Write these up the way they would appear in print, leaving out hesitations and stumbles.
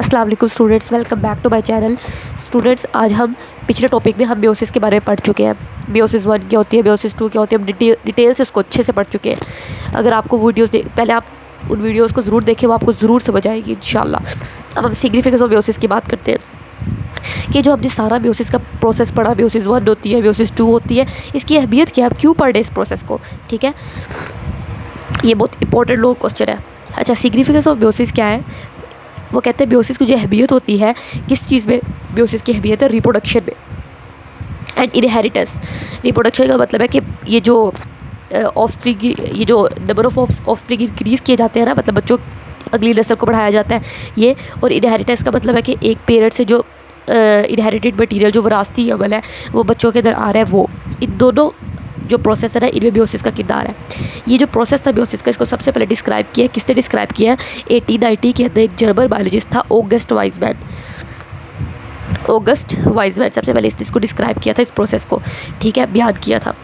अस्सलाम वालेकुम students, welcome back to my channel. Students, आज हम पिछले टॉपिक में हम मियोसिस के बारे में पढ़ चुके हैं। मियोसिस 1 क्या होती है, मियोसिस 2 क्या होती है, हम डिटेल से उसको अच्छे से पढ़ चुके हैं। अगर आपको वीडियोस पहले आप उन वीडियोस को ज़रूर देखें, वो आपको ज़रूर समझ आएगी इंशाल्लाह। अब हम सिग्निफिकेंस ऑफ मियोसिस की बात करते हैं कि जो हमने सारा मियोसिस का प्रोसेस पढ़ा, मियोसिस 1 होती है, मियोसिस 2 होती है, इसकी अहमियत क्या है, क्यों पढ़े इस प्रोसेस को। ठीक है, ये बहुत इंपॉर्टेंट लोग क्वेश्चन है। अच्छा, सिग्निफिकेंस ऑफ मियोसिस क्या है? वो कहते हैं मियोसिस की जो अहमियत होती है, किस चीज़ में मियोसिस की अहमियत है? रिप्रोडक्शन में एंड इनहेरिटेंस। रिप्रोडक्शन का मतलब है कि ये जो ऑफस्प्रिंग की ये जो नंबर ऑफ ऑफस्प्रिंग इंक्रीज़ किए जाते हैं ना, मतलब बच्चों अगली नस्ल को बढ़ाया जाता है ये। और इनहेरिटेंस का मतलब है कि एक पेरेंट से जो इनहेरिटेड मटीरियल जो विरासती अमल है वो बच्चों के अंदर आ रहा है। वो इन दोनों जो प्रोसेस है ना, इनमें मियोसिस का किरदार है। ये जो प्रोसेस था मियोसिस का, इसको सबसे पहले डिस्क्राइब किया, किसने डिस्क्राइब किया? 1890 के अंदर एक जर्मन बायोलॉजिस्ट था, ऑगस्ट वाइजमैन सबसे पहले इसको डिस्क्राइब किया था, इस प्रोसेस को, ठीक है, बयान किया था।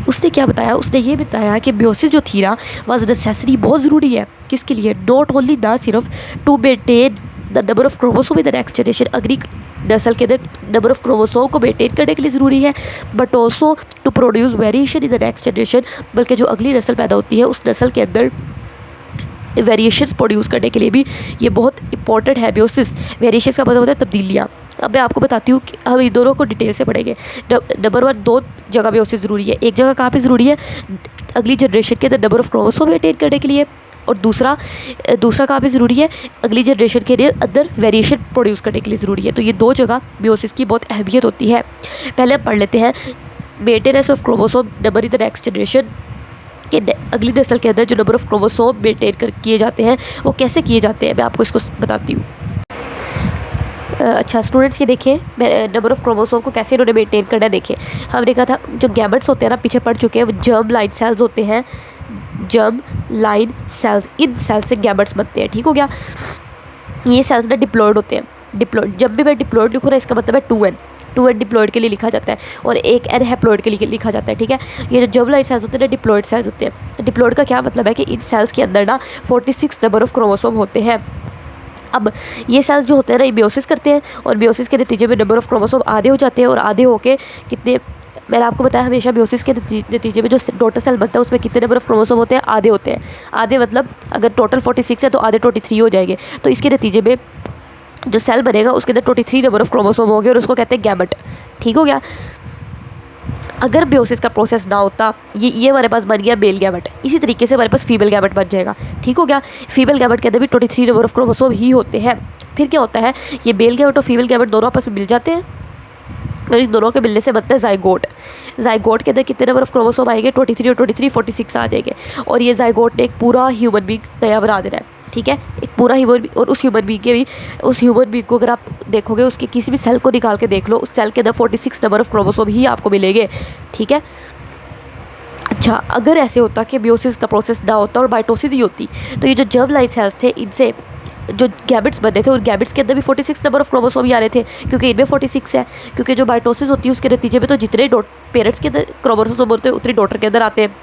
उसने क्या बताया? उसने ये बताया कि मियोसिस जो थी ना, वाज नेसेसरी, बहुत ज़रूरी है। किसके लिए? नॉट ओनली, ना सिर्फ to maintain the number of chromosome in the next generation, अगली नस्ल के अंदर नंबर ऑफ क्रोमोसोम को मेंटेन करने के लिए ज़रूरी है, but also to produce variation in the next generation, बल्कि जो अगली नस्ल पैदा होती है उस नस्ल के अंदर वेरिएशंस प्रोड्यूस करने के लिए भी ये बहुत इंपॉर्टेंट है मियोसिस। वेरिएशंस का मतलब होता है तब्दीलियाँ। अब मैं आपको बताती हूँ कि हम इन दोनों को डिटेल से पढ़ेंगे। नंबर 1, 2 जगह मियोसिस ज़रूरी है। एक जगह कहाँ पे ज़रूरी है? अगली जनरेशन के अंदर नंबर ऑफ क्रोमोसोम मेंटेन करने के लिए, और दूसरा कहाँ पे ज़रूरी है? अगली जनरेशन के लिए अंदर वेरिएशन प्रोड्यूस करने के लिए ज़रूरी है। तो ये 2 जगह मियोसिस की बहुत अहमियत होती है। पहले हम पढ़ लेते हैं maintenance of chromosome number in the next generation, कि अगली नस्ल के अंदर जो नंबर ऑफ क्रोमोसोम मेंटेन कर किए जाते हैं वो कैसे किए जाते हैं, मैं आपको इसको बताती हूँ। अच्छा स्टूडेंट्स, ये देखिए नंबर ऑफ क्रोमोसोम को कैसे इन्होंने मेंटेन करना है। देखिए, हमने कहा था जो गैमेट्स होते हैं ना, पीछे पढ़ चुके हैं, वो जर्म लाइन सेल्स होते हैं। जर्म लाइन सेल्स, इन सेल्स से गैमेट्स बनते हैं। ठीक हो गया। ये सेल्स ना डिप्लॉयड होते हैं। डिप्लॉयड, जब भी मैं डिप्लॉयड लिखूँ ना, इसका मतलब है 2n डिप्लॉयड के लिए लिखा जाता है, और एक n हैप्लॉयड के लिए लिखा जाता है। ठीक है, ये जो जर्म लाइन सेल्स होते हैं ना, डिप्लॉयड सेल्स होते हैं। डिप्लॉयड का क्या मतलब है कि इन सेल्स के अंदर ना 46 नंबर ऑफ क्रोमोसोम होते हैं। अब ये सेल्स जो होते हैं ना, ये मियोसिस करते हैं, और मियोसिस के नतीजे में नंबर ऑफ क्रोमोसोम आधे हो जाते हैं, और आधे होके कितने, मैंने आपको बताया हमेशा मियोसिस के नतीजे में जो डॉटर सेल बनता है उसमें कितने नंबर ऑफ क्रोमोसोम होते हैं? आधे होते हैं। आधे मतलब अगर टोटल 46 है तो आधे 23 हो जाएंगे। तो इसके नतीजे में जो सेल बनेगा उसके अंदर 23 नंबर ऑफ क्रोमोसोम होंगे, और उसको कहते हैं गैमेट। ठीक हो गया। अगर मियोसिस का प्रोसेस ना होता, ये हमारे पास बन गया मेल गैमेट, इसी तरीके से हमारे पास फीमेल गैमेट बन जाएगा। ठीक हो गया। फीमेल गैमेट के अंदर भी 23 नंबर ऑफ क्रोमोसोम ही होते हैं। फिर क्या होता है, ये मेल गैमेट और फीमेल गैमेट दोनों आपस में मिल जाते हैं, और इन दोनों के मिलने से बनता है जाइगोट। जाइगोट के अंदर कितने नंबर ऑफ क्रोमोसोम आएंगे? 23 और 23 46 आ जाएंगे, और ये जाइगोट ने एक पूरा ह्यूमन बींग नया बना देना है। ठीक है, एक पूरा ह्यूमन, और उस ह्यूमन बींग को अगर आप देखोगे, उसके किसी भी सेल को निकाल के देख लो, उस सेल के अंदर 46 नंबर ऑफ क्रोमोसोम ही आपको मिलेंगे। ठीक है। अच्छा, अगर ऐसे होता कि मियोसिस का प्रोसेस ना होता और माइटोसिस ही होती, तो ये जो जर्म लाइन सेल्स थे, इनसे जो गैमेट्स बने थे, और गैमेट्स के अंदर भी 46 नंबर ऑफ क्रोमोसोम ही आ रहे थे, क्योंकि इनमें 46 है। क्योंकि जो माइटोसिस होती है उसके नतीजे में तो जितने पेरेंट्स के अंदर क्रोमोसोम होते हैं उतनी डॉटर के अंदर आते हैं।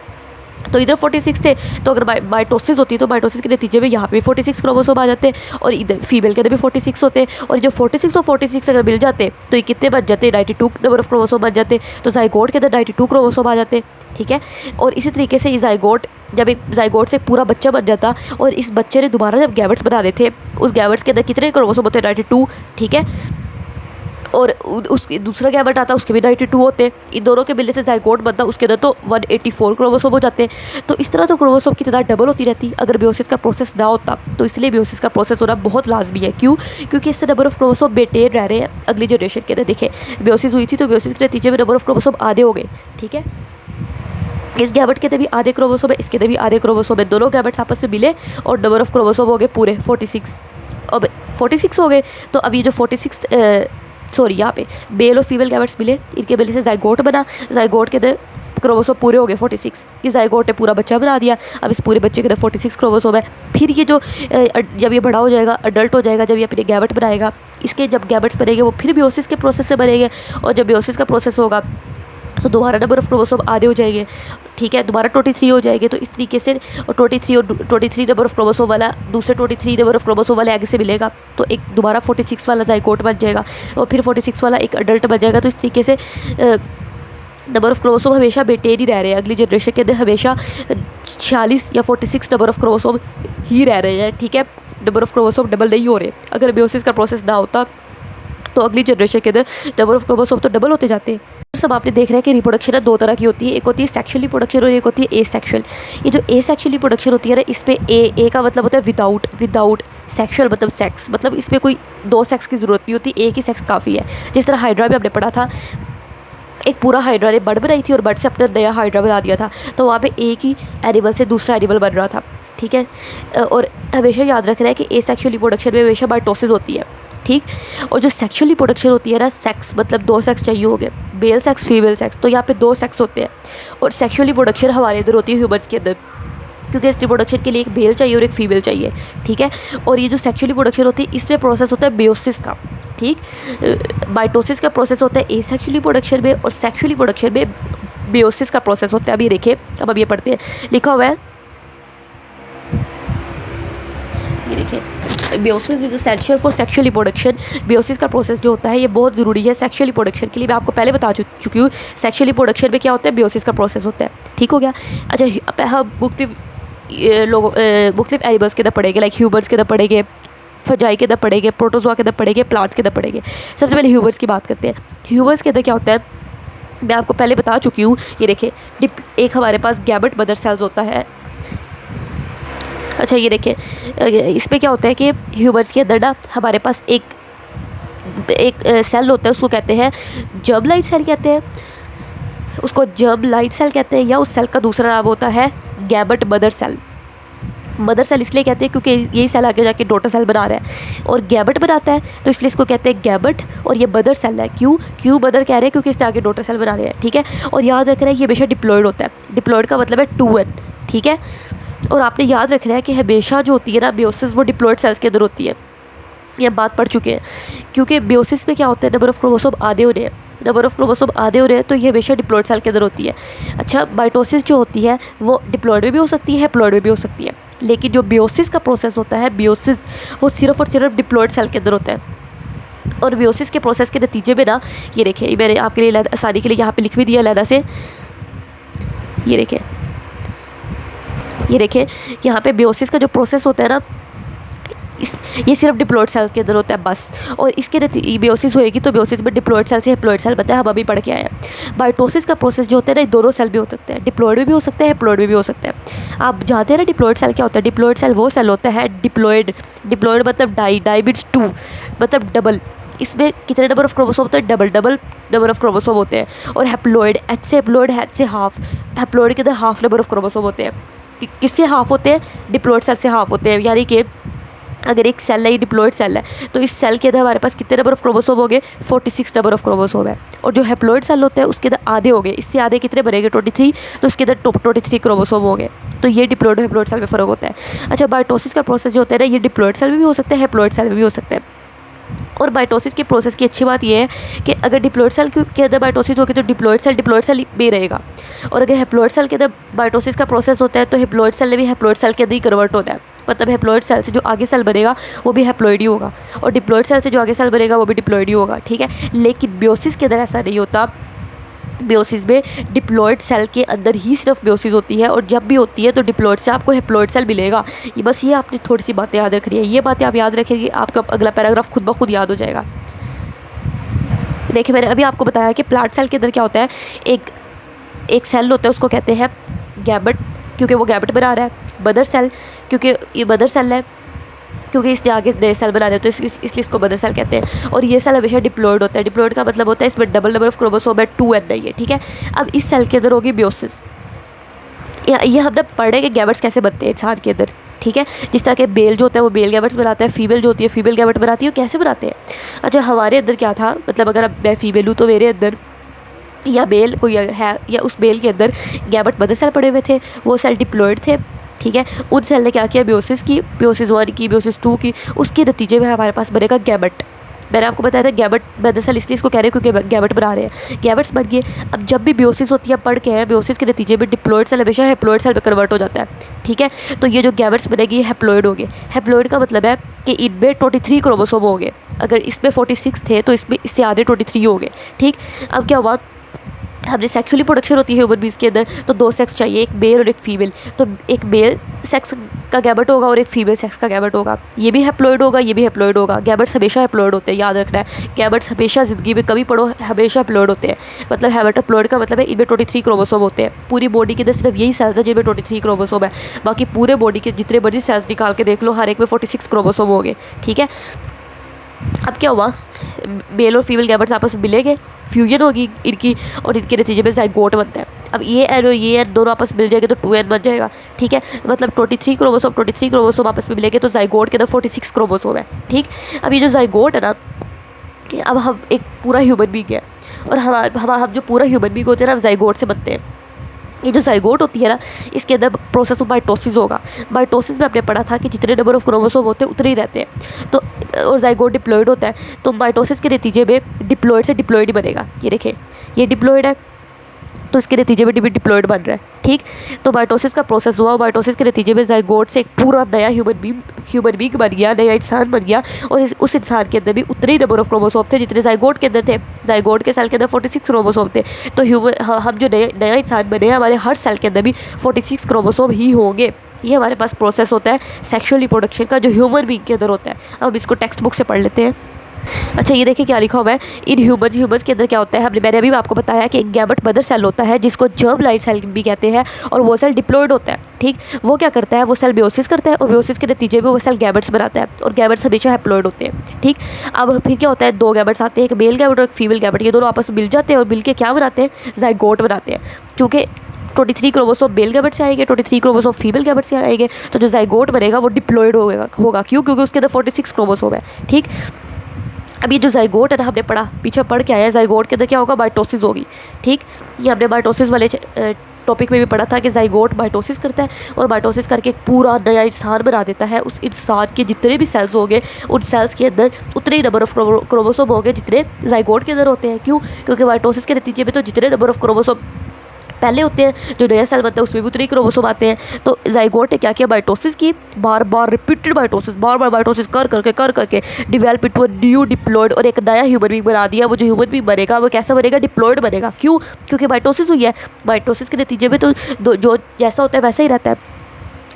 तो इधर 46 थे, तो अगर माइटोसिस होती तो माइटोसिस के नतीजे में यहाँ पे 46 क्रोमोसोम आ जाते, और इधर फीमेल के अंदर भी 46 होते, और जो 46 और 46 अगर मिल जाते तो ये कितने बन जाते? 92 नंबर ऑफ क्रोमोसोम बन जाते। तो जाइगोट के अंदर 92 क्रोमोसोम आ जाते। ठीक है। और इसी तरीके से ये जाइगोट, जब एक जाइगोट से पूरा बच्चा बन जाता, और इस बच्चे ने दोबारा जब गैमेट्स बना रहे थे, उस गैमेट्स के अंदर कितने क्रोमोसोम होते? 92। ठीक है। और उसके दूसरा गैमेट आता, उसके भी 92 होते। इन दोनों के मिलने से जाइगोट बनता, उसके अंदर तो 184 क्रोमोसोम हो जाते हैं। तो इस तरह तो क्रोमोसोम की तादाद डबल होती रहती अगर मियोसिस का प्रोसेस ना होता। तो इसलिए मियोसिस का प्रोसेस होना बहुत लाजमी है। क्यों? क्योंकि इससे नंबर ऑफ क्रोमोसोम मेंटेन रह रहे हैं अगली जनरेशन के अंदर। देखिए, मियोसिस हुई थी तो मियोसिस के नतीजे में नंबर ऑफ क्रोमोसोम आधे हो गए। ठीक है, इस गैमेट के अंदर भी आधे क्रोमोसोम है, इसके अंदर भी आधे क्रोमोसोम है, दोनों गैमेट्स आपस में मिले और नंबर ऑफ क्रोमोसोम हो गए पूरे 46। अब 46 हो गए, तो अब ये जो 46 यहाँ पे मेल और फीमेल गैमेट्स मिले, इनके मिलने से जाइगोट बना। जाइगोट के अंदर क्रोमोसोम पूरे हो गए 46। इस जाइगोट ने पूरा बच्चा बना दिया। अब इस पूरे बच्चे के अंदर 46 क्रोमोसोम है। फिर ये जो जब ये बड़ा हो जाएगा, अडल्ट हो जाएगा, जब ये अपने गैमेट बनाएगा, इसके जब गैमेट्स बनेंगे वो फिर मियोसिस के प्रोसेस से बनेंगे, और जब मियोसिस का प्रोसेस होगा तो दोबारा नंबर ऑफ क्रोमोसोम आधे हो जाएंगे। ठीक है, दोबारा 23 हो जाएगी। तो इस तरीके से 23 और 23 नंबर ऑफ क्रोमोसोम वाला दूसरे 23 नंबर ऑफ क्रोमोसोम वाले एग से मिलेगा, तो एक दोबारा 46 वाला जाइगोट बन जाएगा और फिर 46 वाला एक अडल्ट बन जाएगा। तो इस तरीके से नंबर ऑफ क्रोमोसोम हमेशा मेंटेन ही रह रहे हैं, अगली जनरेशन के अंदर हमेशा 46 या 46 नंबर ऑफ क्रोमोसोम ही रह रहे हैं, ठीक है। नंबर ऑफ क्रोमोसोम डबल नहीं हो रहे। अगर मेयोसिस का प्रोसेस ना होता तो अगली जनरेशन के अंदर नंबर ऑफ क्रोमोसोम तो डबल होते जाते हैं। सब आपने देख रहे हैं कि रिप्रोडक्शन है दो तरह की होती है, एक होती है सेक्शुअल रिप्रोडक्शन और एक होती है एसेक्सुअल। ये जो एसेक्सुअल रिप्रोडक्शन होती है ना, इस पे ए का मतलब होता है विदाउट, सेक्शुअल मतलब सेक्स, मतलब इसमें कोई दो सेक्स की ज़रूरत नहीं होती, एक ही सेक्स काफ़ी है। जिस तरह हाइड्रा में हमने पढ़ा था, एक पूरा हाइड्रा ने बर्ड बनाई थी और बर्ड से अपना नया हाइड्रा बना दिया था, तो वहाँ पे एक ही एनिमल से दूसरा एनिमल बन रहा था, ठीक है। और हमेशा याद रखना है कि एसेक्सुअल रिप्रोडक्शन में हमेशा माइटोसिस होती है, ठीक। और जो सेक्शुअल रिप्रोडक्शन होती है ना, सेक्स मतलब दो सेक्स चाहिए हो गए, मेल सेक्स फीमेल सेक्स, तो यहाँ पे दो सेक्स होते हैं। और सेक्शुअल रिप्रोडक्शन हमारे इधर होती है ह्यूमन्स के अंदर, क्योंकि इस रिप्रोडक्शन के लिए एक मेल चाहिए और एक फीमेल चाहिए, ठीक है। और ये जो सेक्शुअल रिप्रोडक्शन होती है इसमें प्रोसेस होता है मेयोसिस का, ठीक। माइटोसिस का प्रोसेस होता है एसेक्सुअल रिप्रोडक्शन में और सेक्शुअल रिप्रोडक्शन में मेयोसिस का प्रोसेस होता है। अभी देखिए, अब ये पढ़ते हैं, लिखा हुआ है, ये देखिए, meiosis is essential for sexual reproduction. Meiosis का प्रोसेस जो होता है ये बहुत ज़रूरी है सेक्शुअल रिप्रोडक्शन के लिए। मैं आपको पहले बता चुकी हूँ सेक्शुअल रिप्रोडक्शन में क्या होता है, मेयोसिस का प्रोसेस होता है, ठीक हो गया। अच्छा, हम मुख्तलिफ एनिमल्स के अंदर पढ़ेंगे, लाइक ह्यूमन्स के अंदर पढ़ेंगे, फजाई के अंदर पढ़ेंगे, प्रोटोजोआ के अंदर पढ़ेंगे, प्लांट्स के अंदर पढ़ेंगे। सबसे पहले ह्यूमन्स की बात करते हैं। ह्यूमन्स के अंदर क्या होता है, मैं आपको पहले बता चुकी हूँ। ये देखिए, एक हमारे पास गैमेट मदर सेल्स होता है। अच्छा, ये देखिए, इसमें क्या होता है कि ह्यूमन्स के अंदर ना हमारे पास एक सेल होता है, उसको कहते हैं जर्म लाइन सेल कहते हैं, उसको जर्म लाइन सेल कहते हैं, या उस सेल का दूसरा नाम होता है gamete mother cell. Mother cell इसलिए कहते हैं क्योंकि यही सेल आगे जाके डॉटर सेल बना रहा है और गैमेट बनाता है, तो इसलिए इसको कहते हैं गैमेट। और ये मदर सेल है, क्यों मदर कह रहे हैं, क्योंकि इससे आगे डॉटर सेल बना रहे हैं, ठीक है। और याद रख रहे हैं ये हमेशा डिप्लॉयड होता है, डिप्लॉयड का मतलब है 2n, ठीक है। और आपने याद रखना है कि हमेशा जो होती है ना मेयोसिस, वो डिप्लॉयड सेल्स के अंदर होती है, ये बात पढ़ चुके हैं। क्योंकि मेयोसिस में क्या होता है, नंबर ऑफ क्रोमोसोम आधे हो रहे हैं, नंबर ऑफ क्रोमोसोम आधे हो रहे हैं, तो ये हमेशा डिप्लॉयड सेल के अंदर होती है। अच्छा, माइटोसिस जो होती है वो डिप्लॉयड में भी हो सकती है, हैप्लॉयड में भी हो सकती है, लेकिन जो मेयोसिस का प्रोसेस होता है, मेयोसिस वो सिर्फ और सिर्फ डिप्लॉयड सेल के अंदर होता है। और मेयोसिस के प्रोसेस के नतीजे में ना, ये देखिए, मैंने आपके लिए आसानी के लिए यहाँ पे लिख भी दिया अलग से, ये देखिए यहाँ पे मेयोसिस का जो प्रोसेस होता है ना, ये सिर्फ डिप्लॉयड सेल्स के अंदर होता है बस। और इसके मेयोसिस होएगी तो मेयोसिस में डिप्लॉयड सेल से हैप्लॉयड सेल बनता है, हम अभी पढ़ के आए हैं। माइटोसिस का प्रोसेस जो होता है ना, दोनों सेल भी हो सकते हैं, डिप्लॉयड में भी हो सकता है, हैप्लॉयड में भी हो सकता है। आप जानते हैं ना डिप्लॉयड सेल क्या होता है, डिप्लॉयड सेल वो सेल होता है, डिप्लॉयड मतलब डाई मीन्स 2 मतलब डबल। इसमें कितने नंबर ऑफ क्रोमोसोम होते हैं, डबल नंबर ऑफ क्रोमोसोम होते हैं। और हैप्लॉयड, एच से हैप्लॉयड, हैच से हाफ, हैप्लॉयड के अंदर हाफ नंबर ऑफ क्रोमोसोम होते हैं। किससे हाफ होते हैं, डिप्लॉयड सेल से हाफ होते हैं। यानी कि अगर एक सेल है, ये डिप्लॉयड सेल है, तो इस सेल के अंदर हमारे पास कितने नंबर ऑफ क्रोमोसोम हो गए, 46 नंबर ऑफ क्रोमोसोम है। और जो हैप्लॉयड सेल होता है उसके अंदर आधे हो गए, इससे आधे कितने बनेंगे, 23, तो उसके अंदर 23 क्रोमोसोम हो गए। तो ये डिप्लॉयड और हैप्लॉयड सेल में फ़र्क होता है। अच्छा, माइटोसिस का प्रोसेस जो होता है ना, ये डिप्लॉयड सेल में भी हो सकता है, हैप्लॉयड सेल में भी हो सकता है। और माइटोसिस के प्रोसेस की अच्छी बात यह है कि अगर डिप्लॉयड सेल के अंदर माइटोसिस होगी तो डिप्लॉयड सेल में रहेगा। और अगर हैप्लॉयड सेल के अंदर माइटोसिस का प्रोसेस होता है तो हैप्लॉयड सेल भी हैप्लॉयड सेल के अंदर ही कन्वर्ट होता है। मतलब हैप्लॉयड सेल से जो आगे सेल बनेगा वो भी हैप्लॉयड ही होगा, और डिप्लॉयड सेल से जो आगे सेल बनेगा वो भी डिप्लॉयड ही होगा, ठीक है। लेकिन मेयोसिस के अंदर ऐसा नहीं होता। मेयोसिस में डिप्लॉयड सेल के अंदर ही सिर्फ मेयोसिस होती है, और जब भी होती है तो डिप्लॉयड से आपको हैप्लॉयड सेल मिलेगा। ये बस ये आपने थोड़ी सी बातें याद रखनी है, ये बातें आप याद रखेंगे, आपका अगला पैराग्राफ खुद ब खुद याद हो जाएगा। देखिए, मैंने अभी आपको बताया कि प्लांट सेल के अंदर क्या होता है, एक सेल होता है, उसको कहते हैं गैमेट, क्योंकि वो गैमेट बना रहा है। मदर सेल, क्योंकि ये मदर सेल है, क्योंकि इसने आगे नए सेल बना रहे हैं, तो इसलिए इसको मदर सेल कहते हैं। और ये सेल हमेशा डिप्लॉयड होता है। डिप्लॉयड का मतलब होता है इसमें डबल नंबर ऑफ क्रोमोसोम है, 2n नहीं है, ठीक है। अब इस सेल के अंदर होगी मेयोसिस। ये हमने पढ़े कि गैमेट्स कैसे बनते हैं इंसान के अंदर, ठीक है। जिस तरह के मेल जो होता है वो मेल गैमेट्स बनाता है, फीमेल जो होती है फीमेल गैमेट बनाती है, वो कैसे बनाते हैं। अच्छा, हमारे अंदर क्या था, मतलब अगर मैं फीमेल हूँ तो मेरे अंदर या मेल कोई है, या उस मेल के अंदर गैमेट मदर सेल पड़े हुए थे, वो सेल डिप्लॉयड थे, ठीक है। उन सेल ने क्या किया, मेयोसिस की, मेयोसिस 1 की, मेयोसिस 2 की, उसके नतीजे में हमारे पास बनेगा गैमेट, मैंने आपको बताया था गैमेट मदर सेल इसलिए इसको कह रहे हैं क्योंकि गैमेट बना रहे हैं, गैमेट्स बन गए। अब जब भी मेयोसिस होती है, पढ़ के है, मेयोसिस के नतीजे में डिप्लॉइड सेल हमेशा हैप्लॉइड सेल में कन्वर्ट हो जाता है, ठीक है। तो ये जो गैमेट्स बनेगी ये हैप्लॉइड हो गए। हैप्लॉइड का मतलब है कि इनमें 23 क्रोमोसोम हो गए, अगर इसमें 46 थे तो इसमें इससे आधे 23 हो गए, ठीक। अब क्या हुआ, हमने सेक्सुअली प्रोडक्शन होती है ह्यूमन बींग्स के अंदर, तो दो सेक्स चाहिए, एक मेल और एक फीमेल। तो एक मेल सेक्स का गैमेट होगा और एक फीमेल सेक्स का गैमेट होगा। ये भी हैप्लॉइड होगा, ये भी हैप्लॉइड होगा। गैमेट्स हमेशा हैप्लॉइड होते हैं, याद रखना है। गैमेट्स हमेशा ज़िंदगी में कभी पढ़ो, हमेशा हैप्लॉइड होते हैं। मतलब हैप्लॉइड का मतलब है इनमें 23 क्रोमोसोम होते हैं। पूरी बॉडी के अंदर सिर्फ यही सेल्स है जिनमें 23 क्रोमोसोम है, बाकी पूरे बॉडी के जितने बड़ी सेल्स निकाल के देख लो, हर एक में 46 क्रोमोसोम हो गए, ठीक है। अब क्या हुआ, मेल और फीमेल गैमेट्स आपस में मिलेंगे, फ्यूजन होगी इनकी, और इनके नतीजे में ज़ाइगोट बनता है। अब ये एन और ये एन दोनों आपस में मिल जाएंगे तो 2n बन जाएगा, ठीक है। मतलब 23 क्रोमोसोम आपस में मिलेंगे तो ज़ाइगोट के अंदर 46 क्रोमोसोम है, ठीक। अब ये जो ज़ाइगोट है ना, कि अब हम एक पूरा ह्यूमन बींग है, और हम जो पूरा ह्यूमन बींग होते हैं ना, हम ज़ाइगोट से बनते हैं। ये जो ज़ाइगोट होती है ना, इसके अंदर प्रोसेस ऑफ माइटोसिस होगा। माइटोसिस में आपने पढ़ा था कि जितने नंबर ऑफ क्रोमोसोम होते हैं उतने ही रहते हैं, तो और ज़ाइगोट डिप्लॉइड होता है, तो माइटोसिस के नतीजे में डिप्लॉइड से डिप्लॉइड ही बनेगा। ये देखें, ये डिप्लॉइड है तो इसके नतीजे में डिप्लॉइड बन रहा है, ठीक। तो माइटोसिस का प्रोसेस हुआ, माइटोसिस के नतीजे में ज़ाइगोट से एक पूरा नया ह्यूमन बींग बन गया, नया इंसान बन गया, और उस इंसान के अंदर भी उतने ही नंबर ऑफ क्रोमोसोम थे जितने ज़ाइगोट के अंदर थे। ज़ाइगोट के सेल के अंदर 46 क्रोमोसोम थे, तो हम जो नया इंसान बने हैं, हमारे हर सेल के अंदर भी 46 क्रोमोसोम ही होंगे। ये हमारे पास प्रोसेस होता है सेक्सुअल रिप्रोडक्शन का, जो ह्यूमन बींग के अंदर होता है। अब हम इसको टेक्स्ट बुक से पढ़ लेते हैं। अच्छा, ये देखिए क्या लिखा हुआ है, इन ह्यूमन्स के अंदर क्या होता है, मैंने अभी आपको बताया कि एक गैमेट मदर सेल होता है जिसको जर्म लाइन सेल भी कहते हैं, और वो सेल डिप्लॉइड होता है, ठीक। वो क्या करता है, वो सेल मेयोसिस करता है, और मेयोसिस के नतीजे में वो सेल गैमेट्स बनाता है, और गैमेट्स हमेशा हैप्लॉइड होते हैं, ठीक। अब फिर क्या होता है, दो गैमेट्स आते हैं, एक मेल गैमेट और एक फीमेल गैमेट, ये दोनों आपस में मिल जाते हैं और मिल के क्या बनाते हैं, ज़ाइगोट बनाते हैं। चूँकि 23 क्रोमोसोम मेल गैमेट से आएंगे, 23 क्रोमोसोम फीमेल गैमेट से आएंगे, तो जो ज़ाइगोट बनेगा वो डिप्लॉइड होगा। क्यों? क्योंकि उसके अंदर 46 क्रोमोसोम है, ठीक। अब ये जो ज़ाइगोट है ना, हमने पीछे पढ़ के आया है, ज़ाइगोट के अंदर क्या होगा, माइटोसिस होगी, ठीक। ये हमने माइटोसिस वाले टॉपिक में भी पढ़ा था कि ज़ाइगोट माइटोसिस करता है, और माइटोसिस करके एक पूरा नया इंसान बना देता है। उस इंसान के जितने भी सेल्स हो गए, उन सेल्स के अंदर उतने ही नंबर ऑफ क्रोमोसोम हो गए जितने ज़ाइगोट के अंदर होते हैं। क्यों? क्योंकि माइटोसिस के नतीजे में तो जितने नंबर ऑफ क्रोमोसोम पहले होते हैं, जो नया सेल बनता है उसमें भी उतने ही क्रोमोसोम आते हैं। तो ज़ाइगोट ने क्या किया, माइटोसिस की, बार बार रिपीटेड माइटोसिस, बार बार माइटोसिस कर करके develop into a new diploid, और एक नया ह्यूमन बींग बना दिया। वो जो ह्यूमन बींग बनेगा वो कैसा बनेगा, डिप्लॉइड बनेगा। क्यों? क्योंकि माइटोसिस हुई है। माइटोसिस के नतीजे में तो जो जैसा होता है वैसा ही रहता है।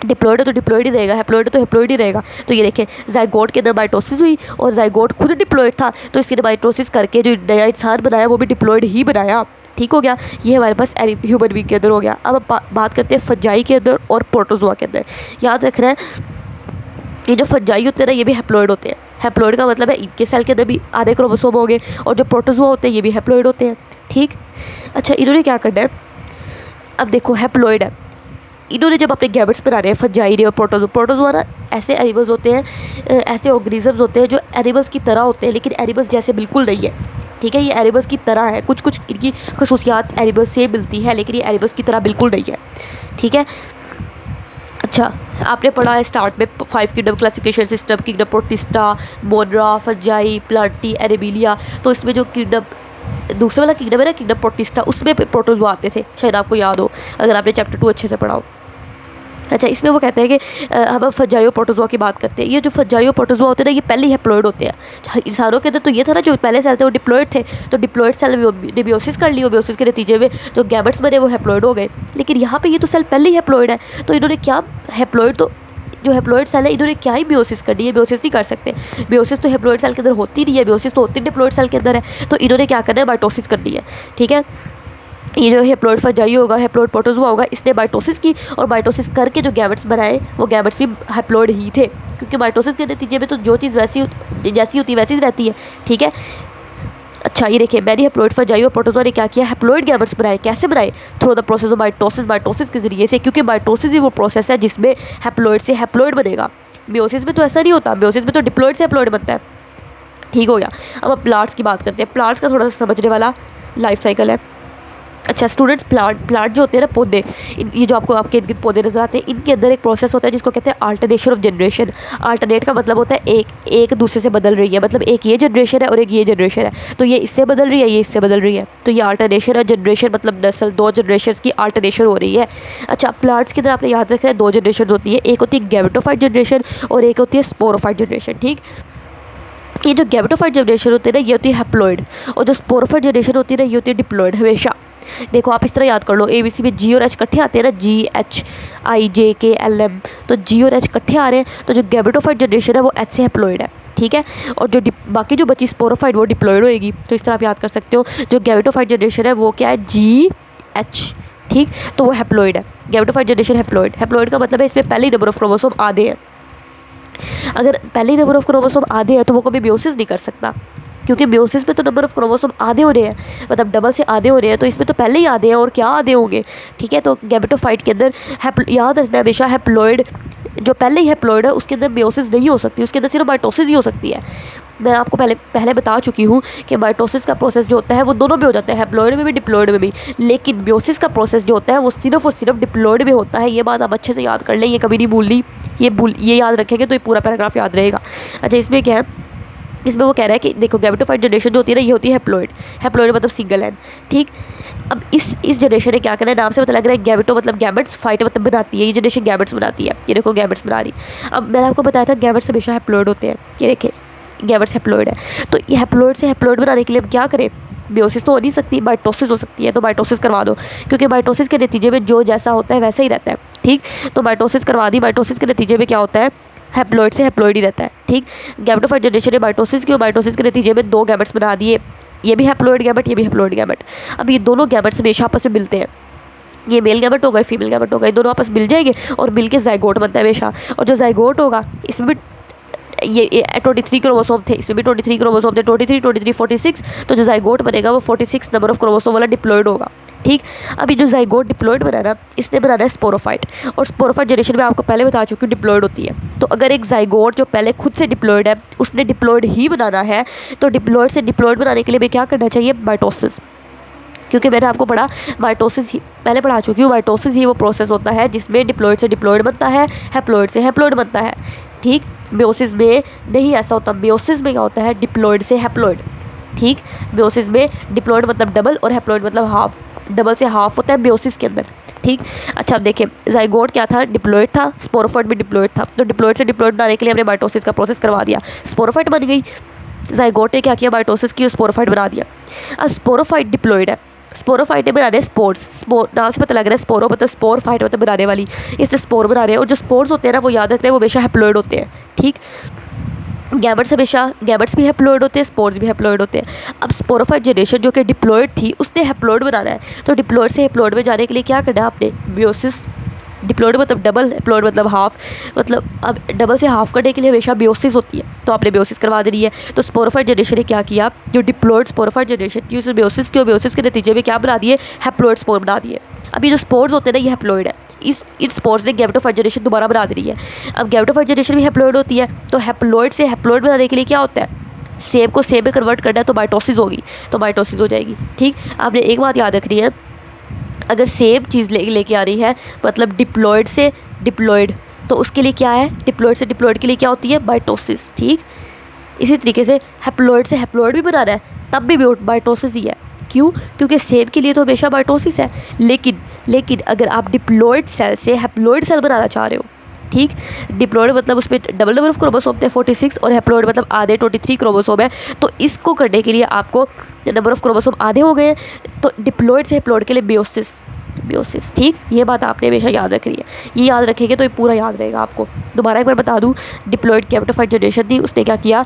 डिप्लॉइड है तो डिप्लॉइड ही रहेगा, हैप्लॉइड है तो हैप्लॉइड ही रहेगा। तो ये देखें, ज़ाइगोट के अंदर माइटोसिस हुई, और ज़ाइगोट खुद डिप्लॉइड था, तो इसने माइटोसिस करके जो नया इंसान बनाया वो भी डिप्लॉइड ही बनाया, ठीक हो गया। ये हमारे पास ह्यूमन बींग के अंदर हो गया। अब बात करते हैं फंजाई के अंदर और प्रोटोजोआ के अंदर। याद रखना है, ये जो फंजाई होते हैं ना, ये भी हैप्लॉइड होते हैं। हैप्लॉइड का मतलब है इनके सेल के अंदर भी आधे क्रोमोसोम हो गए, और जो प्रोटोजोआ होते हैं ये भी हैप्लॉइड होते हैं, ठीक। अच्छा, इन्होंने क्या करना है, अब देखो हैप्लॉइड है, इन्होंने जब अपने गैमेट्स बना रहे हैं, फंजाई और प्रोटोजोआ ना, ऐसे एनिमल्स होते हैं, ऐसे ऑर्गेनिजम्स होते हैं जो एनिमल्स की तरह होते हैं, लेकिन एनिमल्स जैसे बिल्कुल नहीं है, ठीक है। ये एनिमल्स की तरह है, कुछ इनकी खसूसियात एनिमल्स से मिलती है, लेकिन ये एनिमल्स की तरह बिल्कुल नहीं है, ठीक है। अच्छा, आपने पढ़ा है स्टार्ट में 5 kingdom classification system, kingdom Protista, Monera, Fungi, Plantae, एरेबिलिया। तो इसमें जो किंगडम दूसरा वाला किंगडम है ना, किंगडम प्रोटिस्टा, उसमें प्रोटोजोआ आते थे, शायद आपको याद हो अगर आपने चैप्टर 2 अच्छे से पढ़ा हो। अच्छा, इसमें वो कहते हैं कि हम फंजाई और प्रोटोजोआ की बात करते हैं। ये जो फंजाई और प्रोटोजोआ होते हैं ना, ये पहले हैप्लॉइड होते हैं। इंसानों के अंदर तो ये था ना, जो पहले सेल थे वो डिप्लॉइड थे, तो डिप्लॉइड सेल ने मेयोसिस कर लिया, मेयोसिस के नतीजे में जो गैमेट्स बने वो हैप्लॉइड हो गए। लेकिन यहाँ पे ये तो सेल पहले ही हैप्लॉइड है, तो इन्होंने क्या हैप्लॉइड, तो जो हैप्लॉइड सेल है इन्होंने क्या ही मेयोसिस कर दी है, मेयोसिस नहीं कर सकते। मेयोसिस तो हैप्लॉइड सेल के अंदर होती नहीं है, मेयोसिस तो होती डिप्लॉइड सेल के अंदर है। तो इन्होंने क्या करना है, माइटोसिस करनी है, ठीक है। ये जो हैप्लॉइड फंजाई होगा, हैप्लॉइड प्रोटोजोआ होगा, इसने माइटोसिस की, और माइटोसिस करके जो गैमेट्स बनाए वो गैमेट्स भी हैप्लॉइड ही थे, क्योंकि माइटोसिस के नतीजे में तो जो चीज़ जैसी होती है वैसी रहती है, ठीक है। अच्छा, ये देखिए, मैंने हैप्लॉइड फंजाई और प्रोटोजोआ ने क्या किया, हैप्लॉइड गैमेट्स बनाए। कैसे बनाए? Through the process of mitosis, mitosis के जरिए से, क्योंकि माइटोसिस ही वो प्रोसेस है जिसमें हैप्लॉइड से हैप्लॉइड बनेगा। मेयोसिस में तो ऐसा नहीं होता, मेयोसिस में तो डिप्लॉइड से हैप्लॉइड बनता है, ठीक हो गया। अब प्लांट्स की बात करते हैं। प्लांट्स का थोड़ा सा समझने वाला लाइफ साइकिल है। अच्छा स्टूडेंट्स, प्लांट जो होते हैं ना, पौधे, ये जो आपको आपके इर्द पौधे नजर आते हैं, इनके अंदर एक प्रोसेस होता है जिसको कहते हैं अल्टरनेशन ऑफ जनरेशन। अल्टरनेट का मतलब होता है एक दूसरे से बदल रही है, मतलब एक ये जनरेशन है और एक ये जनरेशन है, तो ये इससे बदल रही है, ये इससे बदल रही है, तो ये अल्टरनेशन और जनरेशन मतलब नस्ल, दो जनरेशन की अल्टरनेशन हो रही है। अच्छा प्लांट्स के अंदर आपने याद रखना है दो जनरेशन होती है, एक होती है गैमेटोफाइट जनरेशन और एक होती है स्पोरोफाइट जनरेशन। ठीक, ये जो गैमेटोफाइट जनरेशन होती है ना, ये होती है हैप्लॉइड, और जो स्पोरोफाइट जनरेशन होती है ना, ये होती है डिप्लॉइड। हमेशा देखो आप इस तरह याद कर लो, ABC में G और H इकट्ठे आते हैं ना, GHIJKLM, तो G और H इकट्ठे आ रहे हैं, तो जो गैमेटोफाइट जनरेशन है वो H से हैप्लॉइड है। ठीक है, और जो बाकी जो बची स्पोरोफाइट वो डिप्लॉइड होएगी। तो इस तरह आप याद कर सकते हो, जो गैमेटोफाइट जनरेशन है वो क्या है, GH। ठीक, तो वो हैप्लॉइड है, गैमेटोफाइट जनरेशन हैप्लॉइड। हैप्लॉइड का मतलब है इसमें पहले नंबर ऑफ क्रोमोसोम आधे हैं। अगर पहले नंबर ऑफ क्रोमोसोम आधे हैं तो वो कभी मियोसिस नहीं कर सकता, क्योंकि मियोसिस में तो नंबर ऑफ क्रोमोसोम आधे हो रहे हैं, मतलब डबल से आधे हो रहे हैं, तो इसमें तो पहले ही आधे हैं और क्या आधे होंगे। ठीक है, तो गैमेटोफाइट के अंदर याद रखना हमेशा, हैप्लॉइड जो पहले ही हैप्लॉइड है उसके अंदर मियोसिस नहीं हो सकती, उसके अंदर सिर्फ माइटोसिस ही हो सकती है। मैं आपको पहले बता चुकी हूँ कि माइटोसिस का प्रोसेस जो होता है वो दोनों में हो जाता है, हैप्लॉइड में भी डिप्लॉइड में भी, लेकिन मियोसिस का प्रोसेस जो होता है वो सिर्फ और सिर्फ डिप्लॉइड में होता है। ये बात आप अच्छे से याद कर लें, ये कभी नहीं भूलनी, ये याद रखेंगे तो ये पूरा पैराग्राफ याद रहेगा। अच्छा इसमें क्या है, इसमें वो कह रहा है कि देखो गैमेटोफाइट जनरेशन जो होती है ना, ये होती है हैप्लॉइड। हैप्लॉइड मतलब सिंगल एन। ठीक, अब इस जनरेशन ने क्या करना है, नाम से पता लग रहा है गैमेटो मतलब गैमेट्स, फाइट मतलब बनाती है, ये जनरेशन गैमेट्स बनाती है। ये देखो गैमेट्स बना रही। अब मैंने आपको बताया था गैमेट्स हमेशा हैप्लॉइड होते हैं, ये देखिए गैमेट्स हैप्लॉइड है, तो ये हैप्लॉइड से हैप्लॉइड बनाने के लिए हम क्या करें, मियोसिस तो हो नहीं सकती, माइटोसिस हो सकती है, तो माइटोसिस करवा दो, क्योंकि माइटोसिस के नतीजे में जो जैसा होता है वैसा ही रहता है। ठीक, तो माइटोसिस करवा दी, माइटोसिस के नतीजे में क्या होता है, हैप्लॉइड से हैप्लॉइड ही रहता है। ठीक, गैमेटोफाइट जनरेशन ने माइटोसिस की, और माइटोसिस के नतीजे में दो गैमेट्स बना दिए, ये भी हैप्लॉइड गैमेट, ये भी हैप्लॉइड गैमेट। अब ये दोनों गैमेट्स हमेशा आपस में मिलते हैं, ये मेल गैमेट हो गए, फीमेल गैमेट हो गए, दोनों आपस मिल जाएंगे और मिल के जाइगोट बनता है हमेशा। और जो जाइगोट होगा इसमें भी ये 23 क्रोमोसोम थे, इसमें भी 23 क्रोमोसोम थे, 23 46, तो जो जाइगोट बनेगा वो 46 नंबर ऑफ क्रोमोसोम वाला डिप्लॉइड होगा। ठीक, अभी जो जाइगोट डिप्लॉइड बना ना, इसने बनाना है स्पोरोफाइट, और स्पोरोफाइट जनरेशन में आपको पहले बता चुकी हूँ डिप्लॉइड होती है। तो अगर एक जाइगोट जो पहले खुद से डिप्लॉइड है उसने डिप्लॉइड ही बनाना है, तो डिप्लॉइड से डिप्लॉइड बनाने के लिए भी क्या करना चाहिए, माइटोसिस। क्योंकि मैंने आपको पढ़ा माइटोसिस ही पहले पढ़ा चुकी हूँ, माइटोसिस ही वो प्रोसेस होता है जिसमें डिप्लॉइड से डिप्लॉइड बनता है, हैप्लॉइड से हैप्लॉइड बनता है। ठीक, मियोसिस में नहीं ऐसा होता, मियोसिस में क्या होता है, डिप्लॉइड से हैप्लॉइड। ठीक, मियोसिस में डिप्लॉइड मतलब डबल और हैप्लॉइड मतलब हाफ, डबल से हाफ होता है मियोसिस के अंदर। ठीक, अच्छा अब देखिए जाइगोट क्या था, डिप्लॉइड था, स्पोरोफाइट भी डिप्लॉइड था, तो डिप्लॉइड से डिप्लॉइड बनाने के लिए हमने माइटोसिस का प्रोसेस करवा दिया, स्पोरोफाइट बन गई। जाइगोट ने क्या किया, माइटोसिस की, स्पोरोफाइट बना दिया। अब स्पोरोफाइट डिप्लॉइड है, स्पोरोफाइट में बना रहे हैं स्पोर्स, स्पोर नाम से पता लग रहा है, स्पोरो मतलब स्पोर, फाइट मतलब बनाने वाली, इससे स्पोर बना रहे हैं। और जो स्पोर्स होते हैं ना वो याद रखते हैं वो हमेशा हैप्लॉइड होते हैं। ठीक, गैमेट्स भी हैप्लॉइड होते हैं, स्पोर्स भी हैप्लॉइड होते हैं। अब स्पोरोफाइट जनरेशन जो कि डिप्लॉइड थी उसने हैप्लॉइड बनाना है, तो डिप्लॉइड से हैप्लॉइड में जाने के लिए क्या करना है आपने, मियोसिस। डिप्लॉइड मतलब डबल, हैप्लॉइड मतलब हाफ, मतलब अब डबल से हाफ करने के लिए हमेशा मियोसिस होती है, तो आपने मियोसिस करवा देनी है। तो स्पोरोफाइट जनरेशन ने क्या किया, जो डिप्लॉइड स्पोरोफाइट जनरेशन थी उसने मियोसिस की, और मियोसिस के नतीजे में क्या बना दिए, हैप्लॉइड स्पोर बना दिए। अभी जो स्पोर्स होते हैं ना ये हैप्लॉइड है, इन स्पोर्स ने गैमेटोफाइट जनरेशन दोबारा बना दी है। अब गैमेटोफाइट जनरेशन भी हैप्लॉइड होती है, तो हैप्लॉइड से हैप्लॉइड बनाने के लिए क्या होता है, सेम को सेम में कन्वर्ट करना है, तो माइटोसिस होगी, तो माइटोसिस हो जाएगी। ठीक, आपने एक बात याद रखनी है, अगर सेम चीज़ लेके आ रही है मतलब डिप्लॉइड से डिप्लॉइड, तो उसके लिए क्या है, डिप्लॉइड से डिप्लॉइड के लिए क्या होती है, माइटोसिस। ठीक, इसी तरीके से हैप्लॉइड से हैप्लॉइड भी बना रहा है तब भी माइटोसिस ही है। क्यों, क्योंकि सेम के लिए तो हमेशा माइटोसिस है, लेकिन अगर आप डिप्लॉइड सेल से हैप्लॉइड सेल बनाना चाह रहे हो, ठीक, डिप्लॉइड मतलब उसमें डबल नंबर ऑफ क्रोमोसोम थे 46, और हैप्लॉइड मतलब आधे 23 क्रोमोसोम है, तो इसको करने के लिए आपको नंबर ऑफ क्रोमोसोम आधे हो गए, तो डिप्लॉइड से हैप्लॉइड के लिए मियोसिस। ठीक, ये बात आपने हमेशा याद रखनी है, ये याद रखेंगे तो ये पूरा याद रहेगा आपको। दोबारा एक बार बता दूं, डिप्लॉइड गैमेटोफाइट जनरेशन थी, उसने क्या किया,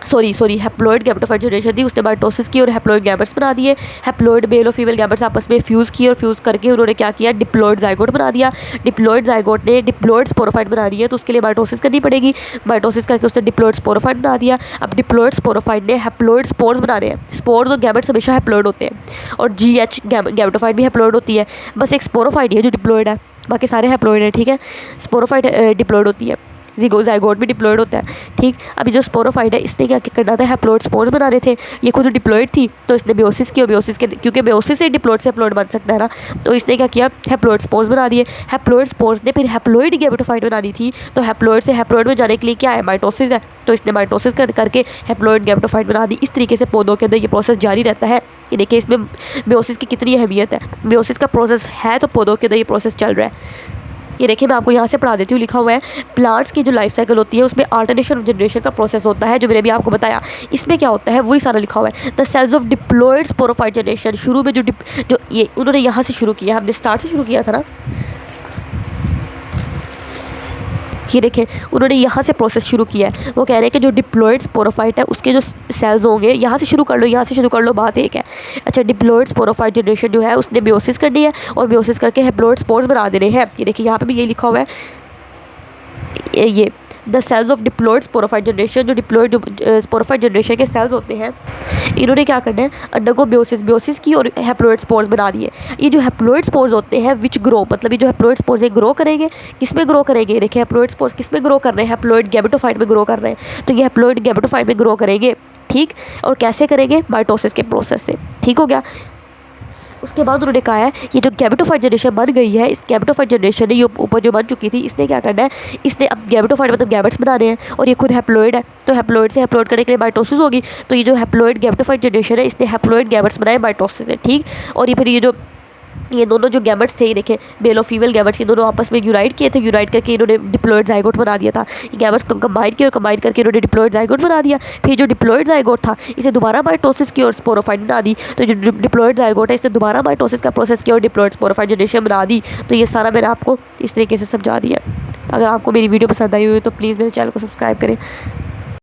सॉरी हैप्लॉइड गैमेटोफाइट जनरेशन थी, उसने माइटोसिस की और हैप्लॉइड गैमेट्स बना दिए। हैप्लॉइड मेल और फीमेल गैमेट्स आपस में फ्यूज़ किए, और फ्यूज़ करके उन्होंने क्या किया, डिप्लॉइड जाइगोट बना दिया। डिप्लॉइड जाइगोट ने डिप्लॉइड स्पोरोफाइट बना दिया, तो उसके लिए माइटोसिस करनी पड़ेगी, माइटोसिस करके उसने डिप्लॉइड स्पोरोफाइट बना दिया। अब डिप्लॉइड स्पोरोफाइट ने हैप्लॉइड स्पोर्स बना रहे हैं, स्पोर्स और गैमेट्स हमेशा हैप्लॉइड होते हैं, और GH गैमेटोफाइट भी हैप्लॉइड होती है, बस एक स्पोरोफाइट ही है जो डिप्लॉइड है, बाकी सारे हैप्लॉइड है। ठीक है, स्पोरोफाइट डिप्लॉइड होती है, ज़ाइगोट भी डिप्लॉयड होता है। ठीक, अभी जो स्पोरोफाइट है इसने क्या करना था, हैप्लॉयड स्पोर्स बना रहे थे, ये खुद डिप्लॉयड थी तो इसने मेयोसिस किया, मेयोसिस के क्योंकि मेयोसिस से डिप्लॉयड से हैप्लॉयड बन सकता है ना, तो इसने क्या किया, हैप्लॉयड स्पोर्स बना दिए। हैप्लॉयड स्पोर्स ने फिर हैप्लॉयड गैमेटोफाइट बनानी थी, तो हैप्लॉयड से हैप्लॉयड में जाने के लिए क्या है, माइटोसिस है, तो इसने माइटोसिस करके हैप्लॉयड गैमेटोफाइट बना दी। इस तरीके से पौधों के अंदर ये प्रोसेस जारी रहता है। ये देखिए इसमें मेयोसिस की कितनी अहमियत है, मेयोसिस का प्रोसेस है तो पौधों के अंदर ये प्रोसेस चल रहा है। ये देखिए मैं आपको यहाँ से पढ़ा देती हूँ, लिखा हुआ है प्लांट्स की जो लाइफ साइकिल होती है उसमें अल्टरनेशन ऑफ जनरेशन का प्रोसेस होता है, जो मैंने भी आपको बताया। इसमें क्या होता है वही सारा लिखा हुआ है। The cells of diploid sporophyte generation, शुरू में जो ये उन्होंने यहाँ से शुरू किया, हमने स्टार्ट से शुरू किया था ना, ये देखें उन्होंने यहाँ से प्रोसेस शुरू किया है। वो कह रहे हैं कि जो डिप्लॉयड स्पोरोफाइट है उसके जो सेल्स होंगे, यहाँ से शुरू कर लो, यहाँ से शुरू कर लो, बात एक है। अच्छा, डिप्लॉयड स्पोरोफाइट जनरेशन जो है उसने मेयोसिस करनी है और मेयोसिस करके हैप्लॉयड स्पोर्स बना देने हैं। ये देखिए यहाँ पे भी ये लिखा हुआ है, ये the cells of diploid sporophyte generation, जो डिप्लॉयड जो स्पोरोफाइट जनरेशन के सेल्स होते हैं इन्होंने क्या करना है, अंडरगो मेयोसिस की और हैप्लॉयड स्पोर्स बना दिए। ये जो हैप्लॉयड स्पोर्स होते हैं विच ग्रो, मतलब ये जो हैप्लॉयड स्पोर्स है ग्रो करेंगे, किस में ग्रो करेंगे, देखिए हैप्लॉयड स्पोर्स किस में ग्रो कर रहे हैं, हैप्लॉयड गैमेटोफाइट में ग्रो कर रहे हैं, तो ये हैप्लॉयड गैमेटोफाइट में ग्रो करेंगे। ठीक, और कैसे करेंगे, माइटोसिस के प्रोसेस से। ठीक हो गया। उसके बाद उन्होंने कहा है ये जो गैमेटोफाइट जनरेशन बन गई है, इस गैमेटोफाइट जनरेशन ने ये ऊपर जो बन चुकी थी, इसने क्या करना है, इसने अब गैमेटोफाइट मतलब गैमेट्स बनाने हैं और ये खुद हैप्लॉयड है, तो हैप्लॉयड से हैप्लॉयड करने के लिए माइटोसिस होगी, तो ये जो हैप्लॉयड गैमेटोफाइट जनरेशन है इसने हैप्लॉयड गैमेट्स बनाए माइटोसिस से। ठीक, और ये फिर ये दोनों जो गैमेट्स थे, ये देखें मेल और फीमेल गैमेट्स, ये दोनों आपस में यूनाइट किए थे, यूनाइट करके इन्होंने डिप्लॉयड ज़ाइगोट बना दिया था। ये गैमेट्स को कंबाइन किए और कंबाइन करके इन्होंने डिप्लॉयड ज़ाइगोट बना दिया। फिर जो डिप्लॉयड ज़ाइगोट था इसे दोबारा माइटोसिस की और स्पोरोफाइट बना दी, तो जो डिप्लॉयड ज़ाइगोट है इसने दोबारा माइटोसिस का प्रोसेस किया और डिप्लॉयड स्पोरोफाइट जनरेशन बना दी। तो ये सारा मैंने आपको इस तरीके से समझा दिया। अगर आपको मेरी वीडियो पसंद आई हुई तो प्लीज़ मेरे चैनल को सब्सक्राइब करें।